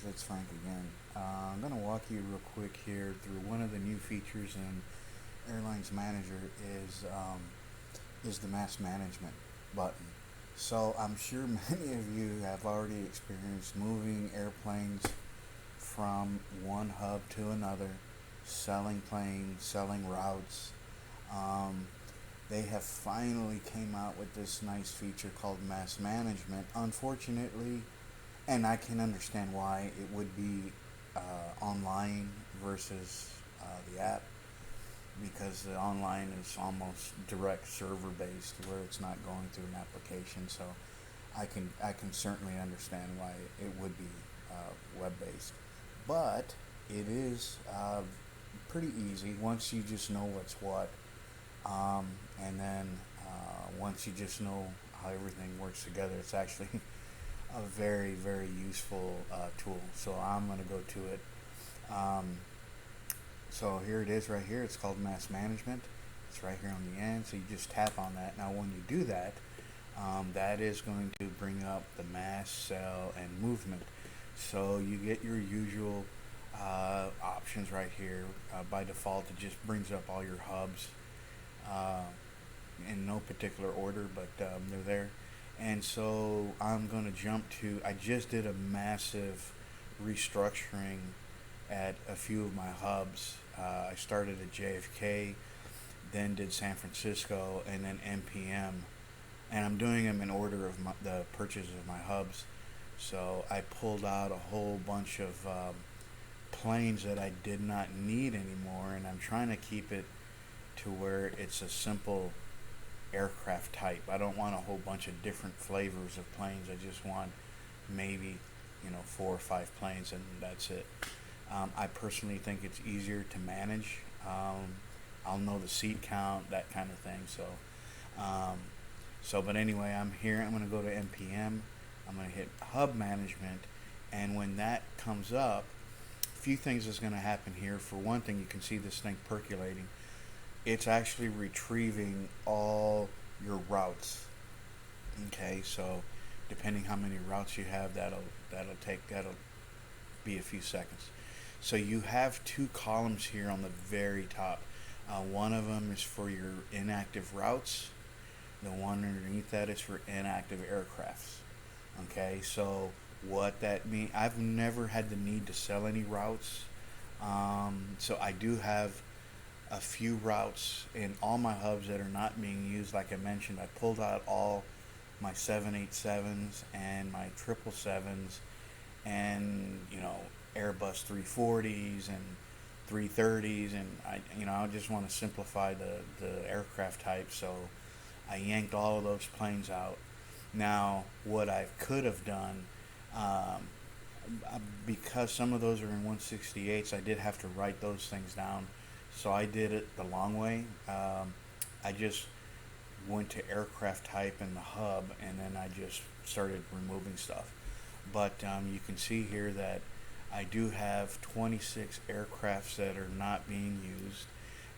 guys, it's Frank again. I'm going to walk you real quick here through one of the new features in Airlines Manager is the Mass Management button. So I'm sure many of you have already experienced moving airplanes from one hub to another, selling planes, selling routes. Um, they have finally came out with this nice feature called Mass Management. Unfortunately, and I can understand why it would be online versus the app, because the online is almost direct server based where it's not going through an application. So I can certainly understand why it would be web based, but it is pretty easy once you just know what's what, um, and then once you just know how everything works together. It's actually a very, very useful tool. So I'm going to go to it. Um, so here it is right here. It's called Mass Management. It's right here on the end. So you just tap on that. Now when you do that, that is going to bring up the mass, sell, and movement. So you get your usual options right here. By default, it just brings up all your hubs uh, in no particular order, but they're there. And so I'm going to jump to, I just did a massive restructuring at a few of my hubs. I started at JFK, then did San Francisco, and then NPM. And I'm doing them in order of the purchase of my hubs. So I pulled out a whole bunch of planes that I did not need anymore, and I'm trying to keep it to where it's a simple aircraft type. I don't want a whole bunch of different flavors of planes. I just want maybe, 4 or 5 planes, and that's it. I personally think it's easier to manage. I'll know the seat count, that kind of thing. Um, but anyway, I'm here. I'm going to go to NPM. I'm going to hit Hub Management, and when that comes up, a few things is going to happen here. For one thing, you can see this thing percolating. It's actually retrieving all your routes. Okay, so depending how many routes you have, that'll be a few seconds. So you have two columns here on the very top. One of them is for your inactive routes. The one underneath that is for inactive aircrafts. Okay, so what that means, I've never had the need to sell any routes. So I do have a few routes in all my hubs that are not being used. Like I mentioned, I pulled out all my 787s and my 777s, and Airbus 340s and 330s, and I just want to simplify the aircraft type. So I yanked all of those planes out. Now what I could have done, because some of those are in 168s, I did have to write those things down. So I did it the long way. I just went to aircraft type in the hub, and then I just started removing stuff. But you can see here that I do have 26 aircrafts that are not being used,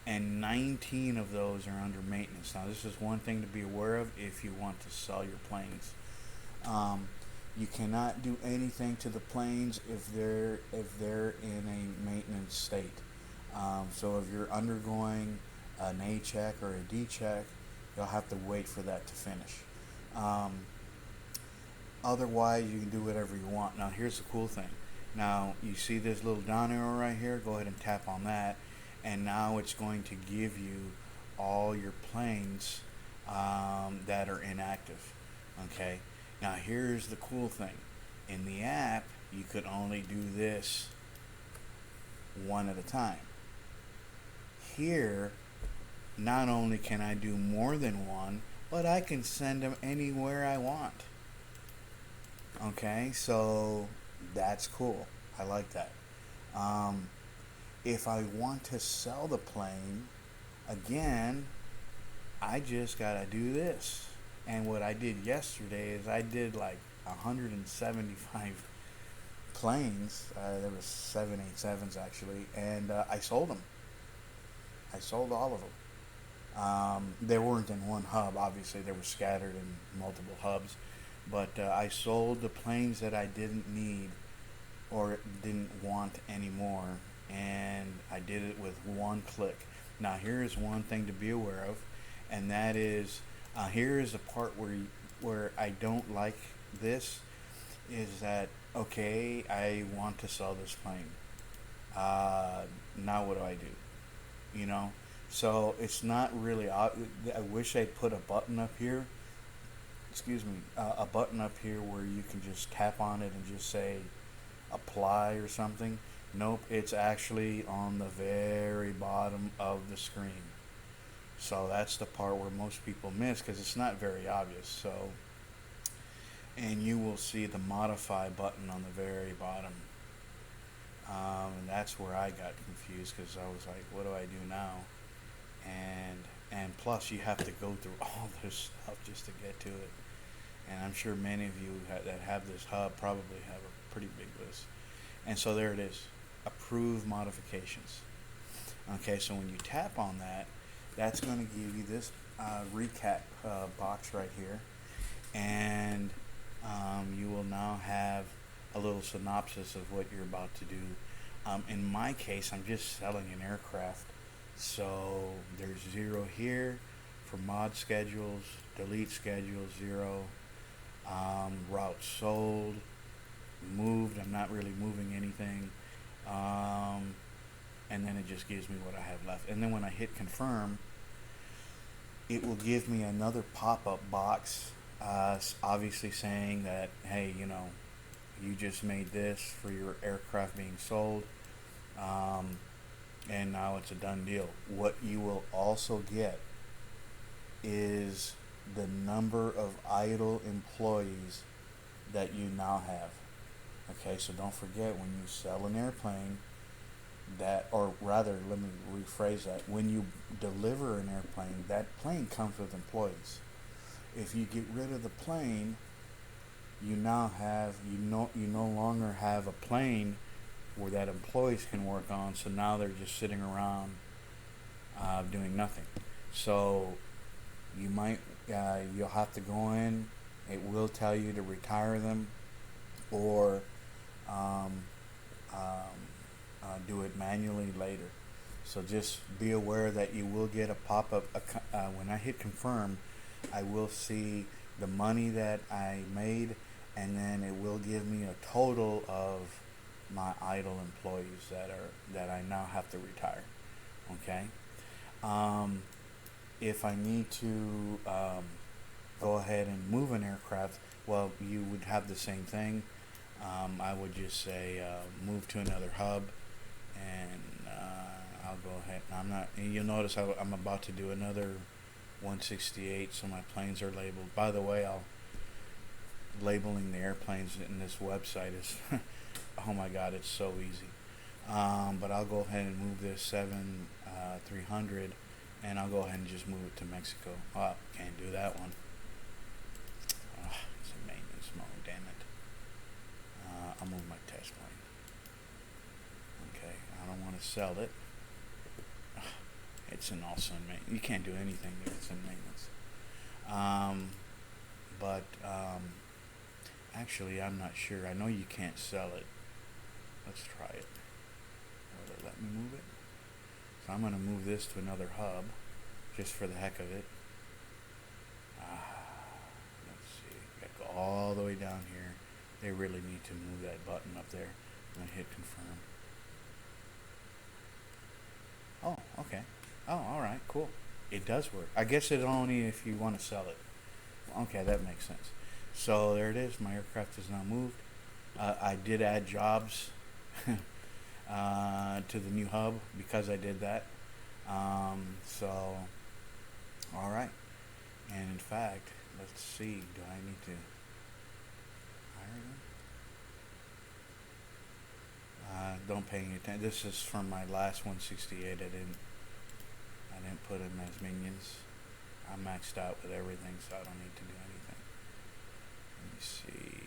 and 19 of those are under maintenance. Now this is one thing to be aware of if you want to sell your planes. You cannot do anything to the planes if they're in a maintenance state. So if you're undergoing an A check or a D check, you'll have to wait for that to finish. Um, Otherwise, you can do whatever you want. Now, here's the cool thing. Now, you see this little down arrow right here? Go ahead and tap on that, and now it's going to give you all your planes that are inactive. Okay. Now, here's the cool thing. In the app, you could only do this one at a time. Here, not only can I do more than one, but I can send them anywhere I want. Okay, so that's cool. I like that. Um, if I want to sell the plane, again, I just gotta do this. And what I did yesterday is I did like 175 planes. There was 787s actually, and I sold them. I sold all of them. They weren't in one hub, obviously, they were scattered in multiple hubs. But I sold the planes that I didn't need or didn't want anymore, and I did it with one click. Now here is one thing to be aware of, and that is, here is the part where I don't like this, is that okay, I want to sell this plane. Now what do I do? You know, so it's not really. I wish I'd put a button up here. Excuse me, a button up here where you can just tap on it and just say apply or something. Nope, it's actually on the very bottom of the screen. So that's the part where most people miss because it's not very obvious. So, and you will see the modify button on the very bottom. And that's where I got confused because I was like, what do I do now? And plus you have to go through all this stuff just to get to it. And I'm sure many of you that have this hub probably have a pretty big list. And so there it is, approve modifications. Okay, so when you tap on that, that's going to give you this recap box right here, and you will now have a little synopsis of what you're about to do. In my case, I'm just selling an aircraft, so there's 0 here for mod schedules, delete schedule 0, route sold, moved. I'm not really moving anything, and then it just gives me what I have left. And then when I hit confirm, it will give me another pop-up box, obviously saying that, hey, you know, you just made this for your aircraft being sold, and now it's a done deal. What you will also get is the number of idle employees that you now have. Okay, so don't forget, when you sell an airplane, that, or rather, let me rephrase that, when you deliver an airplane, that plane comes with employees. If you get rid of the plane, you now have, you no longer have a plane where that employees can work on, so now they're just sitting around doing nothing. So you might, you'll have to go in, it will tell you to retire them, or do it manually later. So just be aware that you will get a pop-up. When I hit confirm, I will see the money that I made, and then it will give me a total of my idle employees that I now have to retire. Okay. If I need to go ahead and move an aircraft, well, you would have the same thing. I would just say move to another hub, and I'll go ahead. I'm not. You'll notice I'm about to do another 168, so my planes are labeled. By the way, labeling the airplanes in this website is, oh my God, it's so easy. But I'll go ahead and move this 300, and I'll go ahead and just move it to Mexico. Oh, can't do that one. It's a maintenance mode, damn it. I'll move my test plane. Okay, I don't want to sell it. It's in also in maintenance. You can't do anything if it's in maintenance. Actually, I'm not sure. I know you can't sell it. Let's try it. Will it let me move it? So I'm going to move this to another hub, just for the heck of it. Let's see. Got to go all the way down here. They really need to move that button up there. I'm going to hit confirm. Oh, okay. Oh, alright, cool. It does work. I guess it's only if you want to sell it. Okay, that makes sense. So there it is. My aircraft is now moved. I did add jobs to the new hub because I did that. So, alright. And in fact, let's see. Do I need to hire them? Don't pay any attention. This is from my last 168. I didn't put them as minions. I'm maxed out with everything, so I don't need to do anything. Let me see.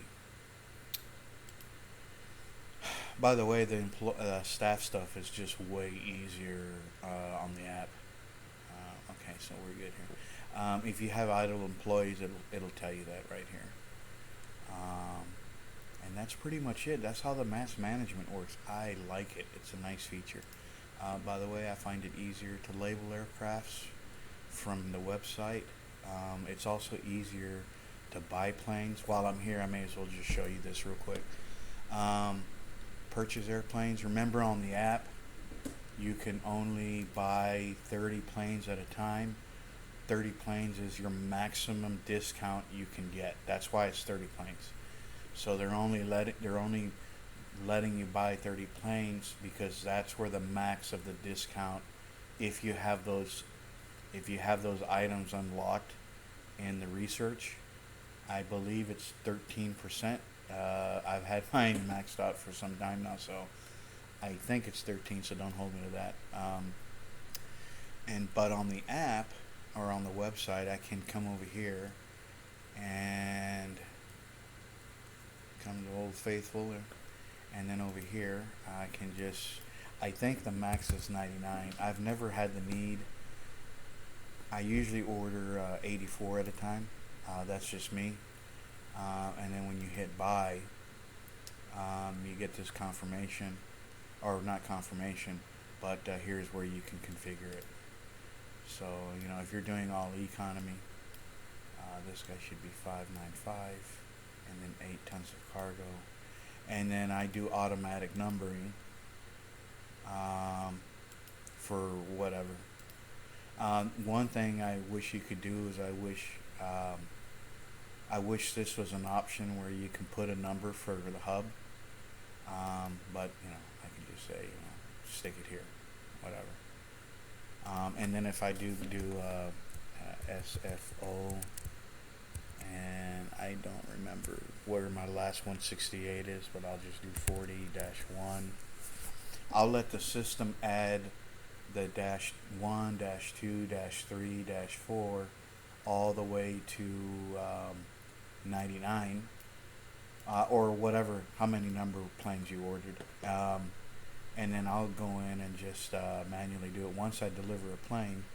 By the way, the staff stuff is just way easier on the app. Okay, so we're good here. If you have idle employees, it'll tell you that right here. And that's pretty much it. That's how the mass management works. I like it. It's a nice feature. By the way, I find it easier to label aircrafts from the website. It's also easier to buy planes. While I'm here, I may as well just show you this real quick. Um, Purchase airplanes. Remember, on the app, you can only buy 30 planes at a time. 30 planes is your maximum discount you can get. That's why it's 30 planes. So they're only letting you buy 30 planes because that's where the max of the discount, if you have those items unlocked in the research. I believe it's 13%. I've had mine maxed out for some time now, so I think it's 13. So don't hold me to that. But on the app or on the website, I can come over here and come to Old Faithful, and then over here I can just. I think the max is 99. I've never had the need. I usually order 84 at a time. That's just me. And then when you hit buy, you get this confirmation, or not confirmation, but here's where you can configure it. So, if you're doing all economy, this guy should be 595, and then 8 tons of cargo. And then I do automatic numbering for whatever. One thing I wish you could do is I wish this was an option where you can put a number for the hub. But I can just say stick it here, whatever. And then if I do SFO, and I don't remember where my last 168 is, but I'll just do 40-1. I'll let the system add the -1, -2, -3, -4 all the way to 99, or whatever, how many number of planes you ordered. And then I'll go in and just manually do it. Once I deliver a plane,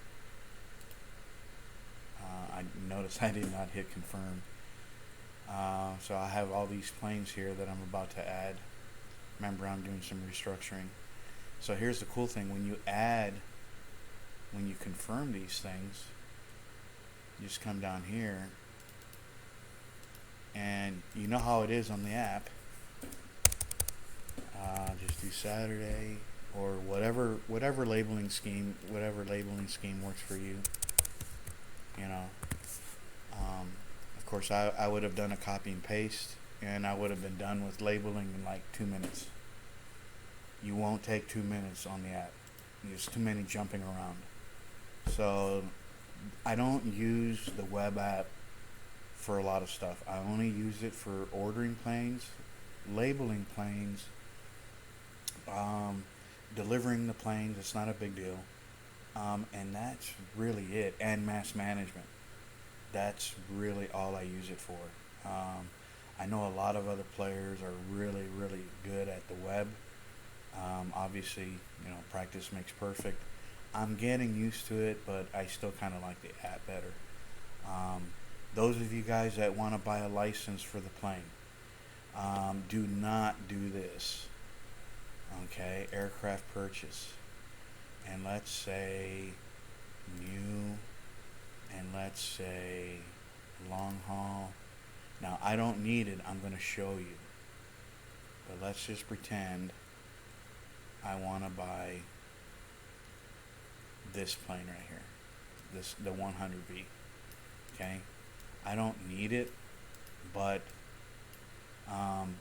I notice I did not hit confirm. So I have all these planes here that I'm about to add. Remember, I'm doing some restructuring. So here's the cool thing: when you confirm these things, you just come down here, and you know how it is on the app. Just do Saturday or whatever labeling scheme works for you. Of course, I would have done a copy and paste, and I would have been done with labeling in like 2 minutes. You won't take 2 minutes on the app. There's too many jumping around. So I don't use the web app for a lot of stuff. I only use it for ordering planes, labeling planes, delivering the planes. It's not a big deal. And that's really it. And mass management. That's really all I use it for. I know a lot of other players are really, really good at the web. Obviously, practice makes perfect. I'm getting used to it, but I still kind of like the app better. Those of you guys that want to buy a license for the plane, do not do this. Okay, aircraft purchase. And let's say new, and let's say long haul. Now, I don't need it. I'm going to show you. But let's just pretend I want to buy this plane right here, the 100V. Okay, I don't need it, but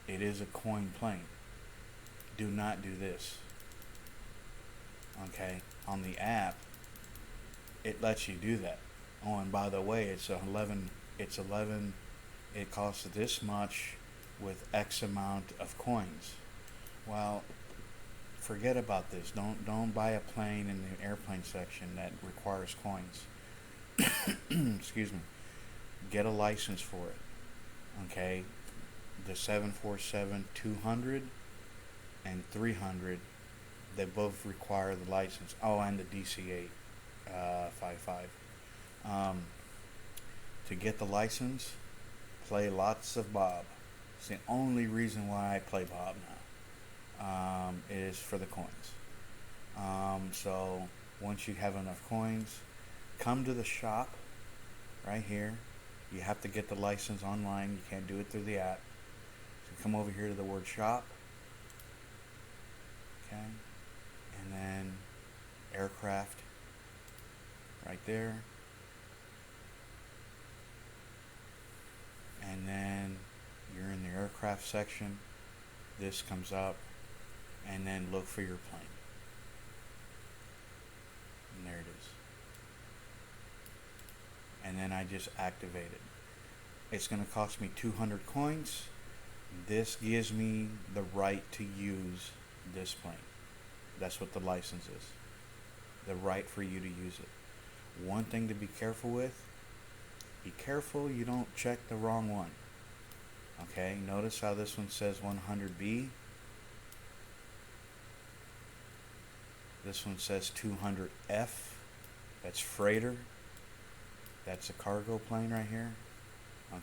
it is a coin plane. Do not do this. Okay, on the app, it lets you do that. Oh, and by the way, it's 11. It costs this much with X amount of coins. Well, forget about this. Don't buy a plane in the airplane section that requires coins. Excuse me. Get a license for it. Okay, the 747-200 and 300. They both require the license. Oh, and the DC-8 55. To get the license, play lots of Bob. It's the only reason why I play Bob now, is for the coins. So once you have enough coins, come to the shop right here. You have to get the license online. You can't do it through the app. So come over here to the word shop. Okay. And then aircraft right there. And then you're in the aircraft section. This comes up. And then look for your plane. And there it is. And then I just activate it. It's going to cost me 200 coins. This gives me the right to use this plane. That's what the license is. The right for you to use it. One thing to be careful with, be careful you don't check the wrong one. Okay, notice how this one says 100B. This one says 200F. That's freighter. That's a cargo plane right here.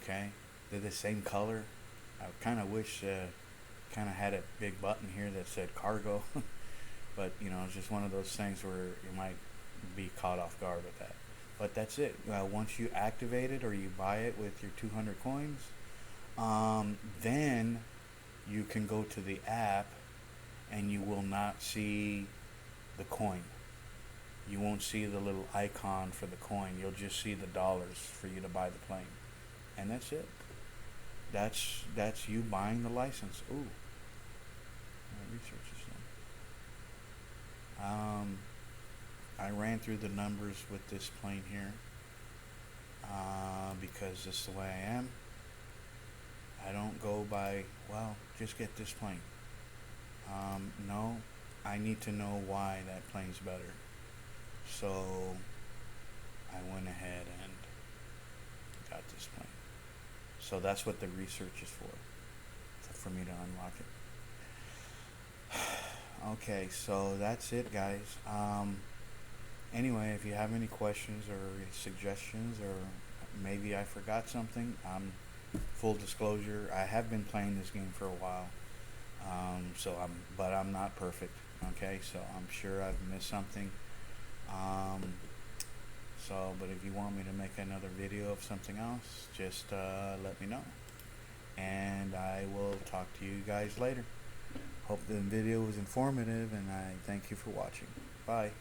Okay, they're the same color. I kind of wish kind of had a big button here that said cargo. But you know, it's just one of those things where you might be caught off guard with that. But that's it. Once you activate it or you buy it with your 200 coins, then you can go to the app and you will not see the coin. You won't see the little icon for the coin. You'll just see the dollars for you to buy the plane. And that's it. That's you buying the license. Ooh. My research is done. I ran through the numbers with this plane here because this is the way I am. I don't go by, well, just get this plane. No, I need to know why that plane's better. So I went ahead and got this plane. So that's what the research is for me to unlock it. Okay, so that's it, guys. Anyway, if you have any questions or suggestions, or maybe I forgot something, full disclosure, I have been playing this game for a while. But I'm not perfect. Okay, so I'm sure I've missed something. But if you want me to make another video of something else, just let me know. And I will talk to you guys later. Hope the video was informative, and I thank you for watching. Bye.